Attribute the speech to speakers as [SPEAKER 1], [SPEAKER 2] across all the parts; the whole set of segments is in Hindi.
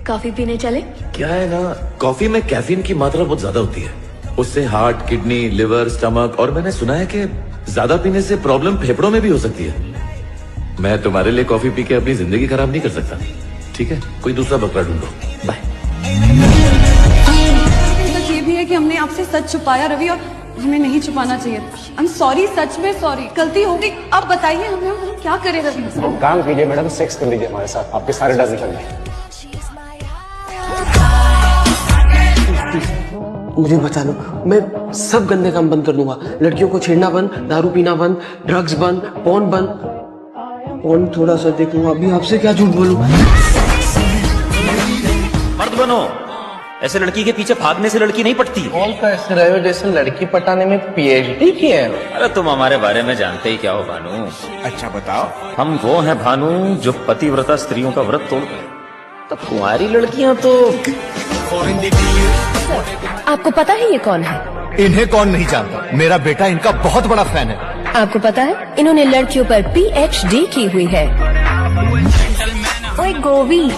[SPEAKER 1] कॉफी पीने चले?
[SPEAKER 2] क्या है ना, कॉफी में कैफीन की मात्रा बहुत ज्यादा होती है। उससे हार्ट, किडनी, लिवर, स्टमक और मैंने सुना है कि ज्यादा पीने से प्रॉब्लम फेफड़ों में भी हो सकती है। मैं तुम्हारे लिए कॉफी पी के अपनी जिंदगी खराब नहीं कर सकता। ठीक है, कोई दूसरा बकरा ढूंढो। बाय।
[SPEAKER 3] तो ये भी है कि हमने आपसे सच छुपाया रवि, और हमें नहीं छुपाना चाहिए। आई एम सॉरी, सच में सॉरी, गलती हो गई। अब बताइए हमें हम क्या करें रवि?
[SPEAKER 4] काम कीजिए मैडम, सेक्स कर लीजिए हमारे साथ, आपके सारे डर निकल जाए। मुझे बता दो, मैं सब गंदे काम बंद कर दूंगा। लड़कियों को छेड़ना बंद, दारू पीना बंद, ड्रग्स बंद, पोर्न बंद। पोर्न थोड़ा सा देखूंगा, अभी आपसे क्या झूठ बोलूं।
[SPEAKER 5] मर्द बनो, ऐसे लड़की के पीछे भागने से लड़की नहीं पटती।
[SPEAKER 4] कौन सा ऐसे रहे हो जैसे लड़की पटाने में पीएचडी की है?
[SPEAKER 5] अरे तुम हमारे बारे में जानते ही क्या हो भानु।
[SPEAKER 4] अच्छा बताओ।
[SPEAKER 5] हम वो हैं भानु जो पतिव्रता स्त्रियों का व्रत तोड़, तो कुंवारी लड़कियां तो।
[SPEAKER 1] आपको पता है ये कौन है?
[SPEAKER 6] इन्हें कौन नहीं जानता, मेरा बेटा इनका बहुत बड़ा फैन है।
[SPEAKER 1] आपको पता है इन्होंने लड़कियों पर PhD की हुई है।
[SPEAKER 7] ओए गोवी,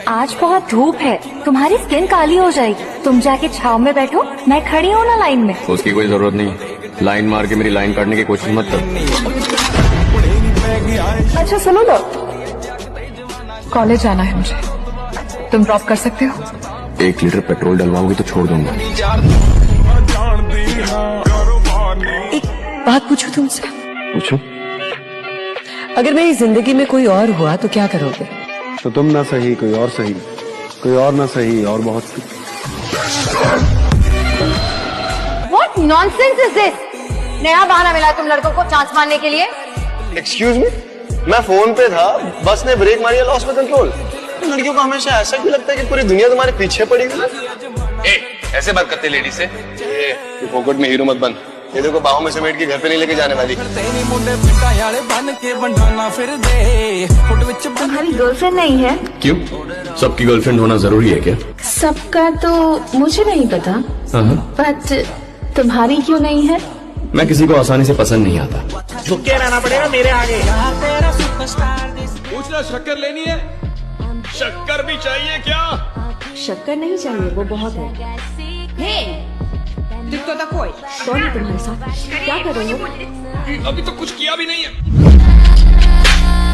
[SPEAKER 7] आज बहुत धूप है, तुम्हारी स्किन काली हो जाएगी। तुम जाके छाव में बैठो, मैं खड़ी हूँ ना लाइन में।
[SPEAKER 8] उसकी कोई जरूरत नहीं, लाइन मार के मेरी लाइन काटने की कोशिश मत कर।
[SPEAKER 7] अच्छा सुनो ना, कॉलेज जाना है मुझे, तुम ड्रॉप कर सकते हो?
[SPEAKER 8] 1 लीटर पेट्रोल डलवाओगी तो छोड़ दूंगा।
[SPEAKER 1] एक बात पूछूं तुमसे?
[SPEAKER 8] पूछो।
[SPEAKER 1] अगर मेरी जिंदगी में कोई और हुआ तो क्या करोगे?
[SPEAKER 9] तो तुम ना सही, कोई और सही, कोई और ना सही, और बहुत।
[SPEAKER 7] What nonsense is this? नया बहाना मिला तुम लड़कों को चांस मारने के लिए।
[SPEAKER 4] एक्सक्यूज मी, मैं फोन पे था, बस ने ब्रेक मारी, लॉस में कंट्रोल। लड़कियों को हमेशा ऐसा क्यों लगता है कि पूरी दुनिया तुम्हारे पीछे पड़ी हुई है?
[SPEAKER 8] ऐसे बात करते लेडी से।
[SPEAKER 4] फोकट में हीरो मत बन, ये देखो बाहों में समेट के घर पे नहीं लेके जाने वाली।
[SPEAKER 7] तुम्हारी गर्लफ्रेंड नहीं है?
[SPEAKER 8] क्यों, सबकी गर्लफ्रेंड होना जरूरी है क्या?
[SPEAKER 1] सबका तो मुझे नहीं पता, बट तुम्हारी क्यों नहीं है?
[SPEAKER 8] मैं किसी को आसानी से पसंद नहीं आता।
[SPEAKER 5] झुके रहना पड़ेगा मेरे आगे।
[SPEAKER 6] पूछना, शक्कर लेनी है? शक्कर भी चाहिए क्या?
[SPEAKER 1] शक्कर नहीं चाहिए, वो बहुत है।
[SPEAKER 3] दिक्कत तो कोई
[SPEAKER 1] कौन है तुम्हारे साथ? क्या कर रहे हो?
[SPEAKER 6] अभी तो कुछ किया भी नहीं है।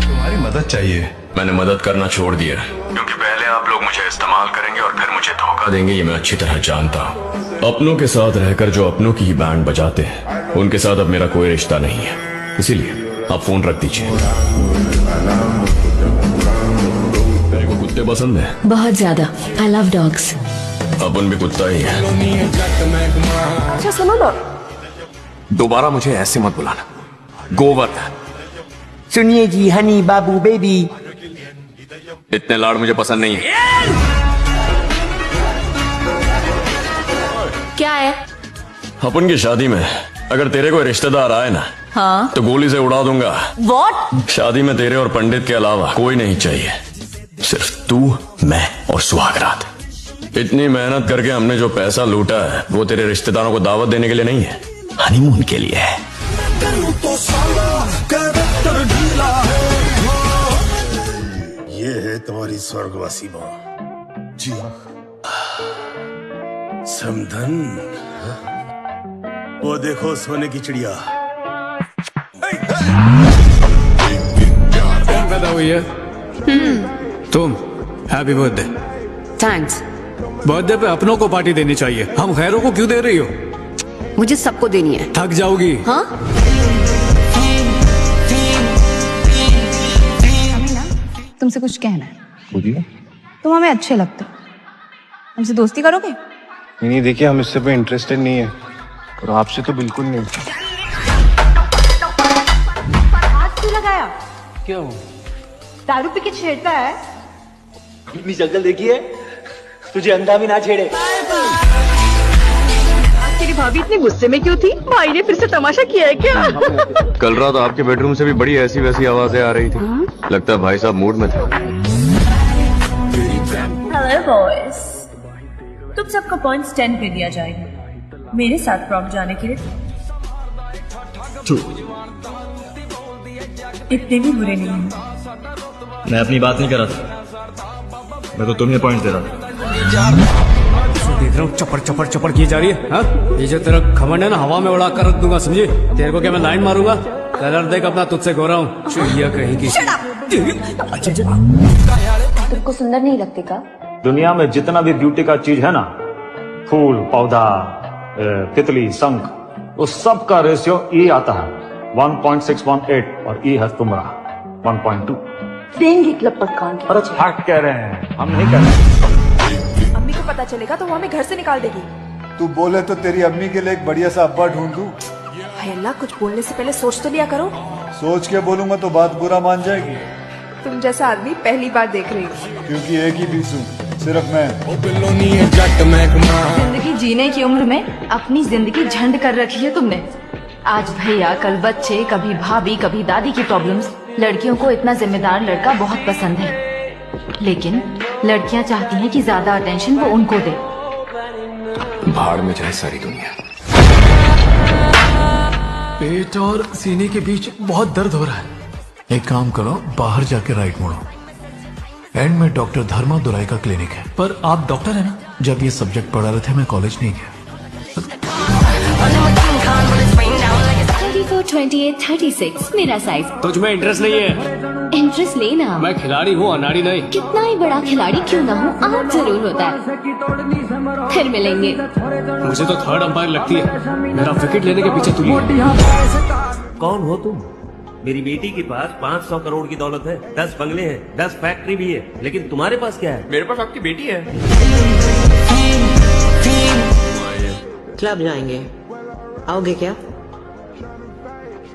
[SPEAKER 9] तुम्हारी मदद चाहिए।
[SPEAKER 8] मैंने मदद करना छोड़ दिया, क्योंकि पहले आप लोग मुझे इस्तेमाल करेंगे और फिर मुझे धोखा देंगे, ये मैं अच्छी तरह जानता हूँ। अपनों के साथ रहकर जो अपनों की ही बैंड बजाते हैं, उनके साथ अब मेरा कोई रिश्ता नहीं है। इसीलिए आप फोन रख दीजिए। मेरे को कुत्ते पसंद है,
[SPEAKER 1] बहुत ज्यादा। I love dogs।
[SPEAKER 8] अपन भी कुत्ता ही है।
[SPEAKER 7] अच्छा सुनो ना,
[SPEAKER 8] दोबारा मुझे ऐसे मत बुलाना, गोवर्धन।
[SPEAKER 5] सुनिए जी, हनी बाबू बेबी।
[SPEAKER 8] इतने लाड़ मुझे पसंद नहीं है।
[SPEAKER 1] क्या है?
[SPEAKER 8] अपन की शादी में अगर तेरे कोई रिश्तेदार आए ना,
[SPEAKER 1] हाँ
[SPEAKER 8] तो गोली से उड़ा दूंगा।
[SPEAKER 1] What?
[SPEAKER 8] शादी में तेरे और पंडित के अलावा कोई नहीं चाहिए, सिर्फ तू, मैं और सुहागरात। इतनी मेहनत करके हमने जो पैसा लूटा है, वो तेरे रिश्तेदारों को दावत देने के लिए नहीं है, हनीमून के लिए है।
[SPEAKER 9] ये है तुम्हारी स्वर्गवासी माँ जी। समधन, वो देखो सोने की चिड़िया।
[SPEAKER 6] पैदा हुई है तुम। Happy birthday.
[SPEAKER 1] थैंक्स।
[SPEAKER 6] बर्थडे पे अपनों को पार्टी देनी चाहिए, हम गैरों को क्यों दे रही हो?
[SPEAKER 1] मुझे सबको देनी है।
[SPEAKER 6] थक जाओगी।
[SPEAKER 1] हाँ?
[SPEAKER 3] तुमसे कुछ कहना है। तुम हमें अच्छे लगते हो, हमसे दोस्ती करोगे?
[SPEAKER 9] नहीं देखिए, हम इससे पे इंटरेस्टेड नहीं है, और आपसे तो बिल्कुल नहीं।
[SPEAKER 7] हाथ क्यों लगाया?
[SPEAKER 4] क्यों?
[SPEAKER 7] दारू पी के छेड़ता है।
[SPEAKER 5] इतनी शक्ल देखिए, तुझे अंधा भी ना छेड़े।
[SPEAKER 7] तेरी भाभी इतनी गुस्से में क्यों थी? भाई ने फिर से तमाशा किया है क्या?
[SPEAKER 8] कल रात आपके बेडरूम से भी बड़ी ऐसी वैसी आवाजें आ रही थी। लगता है भाई साहब मूड में थे।
[SPEAKER 10] हेलो बॉयज, तुम सबको पॉइंट्स 10 पे दिया जाएगा मेरे साथ प्रॉम जाने के लिए। इतने भी बुरे नहीं हैं।
[SPEAKER 5] मैं अपनी बात नहीं कर रहा था,
[SPEAKER 8] मैं तो तुम्हें पॉइंट दे रहा हूँ।
[SPEAKER 6] देख रहा हूँ चपड़ चपड़ चपड़ की जा रही है। हाँ? ये जो तेरा घमंड है ना, हवा में उड़ा कर रख दूंगा, समझी? तेरे को क्या मैं लाइन मारूंगा? कलर देख अपना, तुझसे गोरा हूँ। चुहिया कहेगी।
[SPEAKER 1] तुमको सुंदर नहीं लगते का?
[SPEAKER 5] दुनिया में जितना भी ब्यूटी का चीज है ना, फूल, पौधा, तितली, शंख, उस सब का रेशियो ई आता है 1.618 और ई है तुम्हारा 1.2।
[SPEAKER 1] देंगे लपट कान के।
[SPEAKER 5] अरे फैक्ट कह रहे हैं, हम नहीं कह रहे।
[SPEAKER 7] अम्मी को पता चलेगा तो वो हमें घर से निकाल देगी।
[SPEAKER 9] तू बोले तो तेरी अम्मी के लिए एक बढ़िया सा अब्बा ढूंढ दूं।
[SPEAKER 7] हाय अल्लाह, कुछ बोलने से पहले सोच तो लिया करो।
[SPEAKER 9] सोच के बोलूंगा तो बात बुरा मान जाएगी।
[SPEAKER 7] तुम जैसा आदमी पहली बार देख रही हूँ।
[SPEAKER 9] क्योंकि एक ही पीस हूं, सिर्फ मैं।
[SPEAKER 1] जिंदगी जीने की उम्र में अपनी जिंदगी झंड कर रखी है तुमने। आज भैया, कल बच्चे, कभी भाभी, कभी दादी की प्रॉब्लम्स। लड़कियों को इतना जिम्मेदार लड़का बहुत पसंद है, लेकिन लड़कियां चाहती हैं कि ज्यादा अटेंशन वो उनको दे।
[SPEAKER 8] भाड़ में जाए सारी दुनिया।
[SPEAKER 6] पेट और सीने के बीच बहुत दर्द हो रहा है।
[SPEAKER 11] एक काम करो, बाहर जाके राइट मुड़ो। एंड में डॉक्टर धर्मा दुराई का क्लिनिक है।
[SPEAKER 6] पर आप डॉक्टर है ना?
[SPEAKER 11] जब ये सब्जेक्ट पढ़ा रहे थे मैं कॉलेज नहीं गया।
[SPEAKER 1] 34, 28, 36 मेरा साइज।
[SPEAKER 6] तुझ में इंटरेस्ट नहीं है?
[SPEAKER 1] इंटरेस्ट लेना।
[SPEAKER 6] मैं खिलाड़ी हूँ, अनाड़ी नहीं।
[SPEAKER 1] कितना ही बड़ा खिलाड़ी क्यों ना हो, आज जरूर होता है। फिर मिलेंगे।
[SPEAKER 6] मुझे तो थर्ड अंपायर लगती है। मेरा विकेट लेने के पीछे तुम।
[SPEAKER 12] कौन हो तुम? मेरी बेटी के पास 500 करोड़ की दौलत है, 10 बंगले हैं, 10 फैक्ट्री भी है, लेकिन तुम्हारे पास क्या है?
[SPEAKER 8] मेरे पास आपकी बेटी है।
[SPEAKER 4] क्लब जाएंगे, आओगे क्या?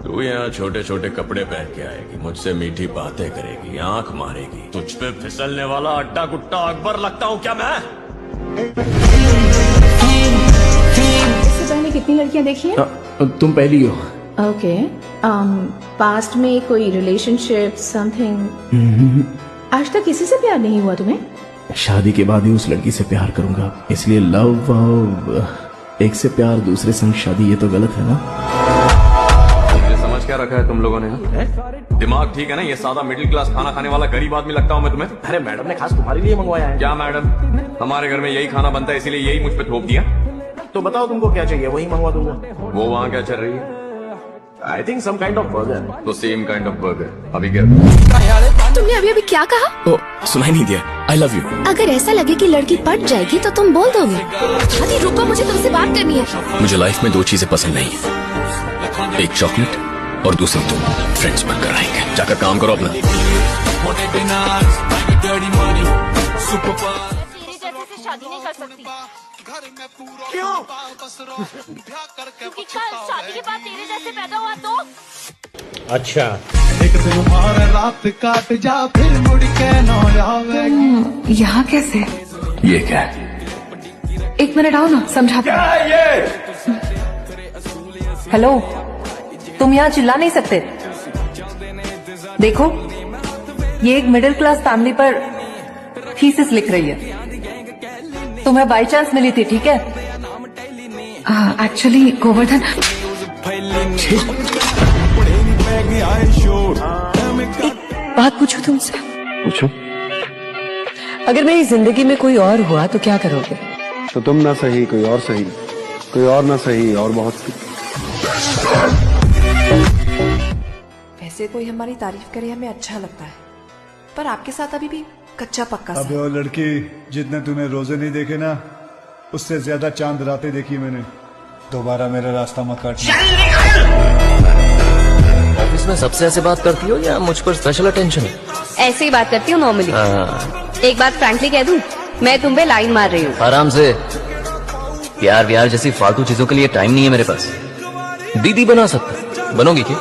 [SPEAKER 8] तू यहाँ छोटे छोटे कपड़े पहन के आएगी, मुझसे मीठी बातें करेगी, आंख मारेगी। तुझ पे फिसलने वाला अड्डा गुट्टा अकबर लगता हूँ क्या मैं?
[SPEAKER 1] इससे पहले कितनी लड़कियां देखी हैं?
[SPEAKER 6] तुम पहली हो।
[SPEAKER 1] ओके। पास्ट में कोई रिलेशनशिप समथिंग? आज तक किसी से प्यार नहीं हुआ तुम्हें?
[SPEAKER 11] शादी के बाद ही उस लड़की से प्यार करूंगा, इसलिए लव एक से प्यार, दूसरे संग शादी, ये तो गलत है ना?
[SPEAKER 8] समझ क्या रखा है तुम लोगों ने? दिमाग ठीक है ना? ये सादा मिडिल क्लास खाना खाने वाला गरीब आदमी लगता हूँ मैं तुम्हें?
[SPEAKER 5] अरे मैडम ने खास तुम्हारे लिए मंगवाया है।
[SPEAKER 8] क्या मैडम? हमारे घर में यही खाना बनता है, इसीलिए यही मुझ पे थोप दिया।
[SPEAKER 5] तो बताओ तुमको क्या चाहिए, वही मंगवा दूंगा।
[SPEAKER 8] वो वहाँ क्या चल रही है?
[SPEAKER 5] I think some kind of burger.
[SPEAKER 8] तो सेम काइंड ऑफ बर्गर। अभी क्या?
[SPEAKER 1] तुमने अभी अभी क्या कहा?
[SPEAKER 8] ओ, सुनाई नहीं दिया। I love you.
[SPEAKER 1] अगर ऐसा लगे कि लड़की पट जाएगी तो तुम बोल दोगे। अरे रुको, मुझे तुमसे बात करनी है।
[SPEAKER 8] मुझे लाइफ में 2 चीजें पसंद नहीं है, एक चॉकलेट और दूसरी तुम। फ्रेंड्स बनकर रहेंगे। जाकर काम करो अपना।
[SPEAKER 1] शादी नहीं कर सकती।
[SPEAKER 5] क्यों?
[SPEAKER 1] क्योंकि कल शादी के बाद तेरे जैसे पैदा हुआ तो।
[SPEAKER 5] अच्छा,
[SPEAKER 7] यहाँ कैसे?
[SPEAKER 8] ये क्या है?
[SPEAKER 7] एक मिनट आओ ना, समझाते। हेलो, तुम यहाँ चिल्ला नहीं सकते। देखो, ये एक मिडिल क्लास फैमिली पर थीसिस लिख रही है। तुम्हें बाई चांस मिली थी, ठीक है? एक्चुअली गोवर्धन, एक बात पूछूं तुमसे?
[SPEAKER 9] पूछो।
[SPEAKER 7] अगर मेरी जिंदगी में कोई और हुआ तो क्या करोगे?
[SPEAKER 9] तो तुम ना सही, कोई और सही, कोई और ना सही, और बहुत।
[SPEAKER 7] वैसे कोई हमारी तारीफ करे हमें अच्छा लगता है, पर आपके साथ अभी भी कच्चा पक्का सा।
[SPEAKER 9] अबे वो लड़की, जितने तूने रोजे नहीं देखे ना, उससे ज्यादा चांद रातें देखी मैंने। दोबारा मेरा रास्ता मत काटना।
[SPEAKER 5] ऑफिस में सबसे ऐसे बात करती हो या मुझ पर स्पेशल अटेंशन है?
[SPEAKER 1] ऐसे ही बात करती हूँ नॉर्मली। एक बात फ्रैंकली कह दूं, मैं तुम पे लाइन मार रही हूँ।
[SPEAKER 5] आराम से। प्यार व्यार जैसी फालतू चीजों के लिए टाइम नहीं है मेरे पास। दीदी बना सकता, बनोगी क्या?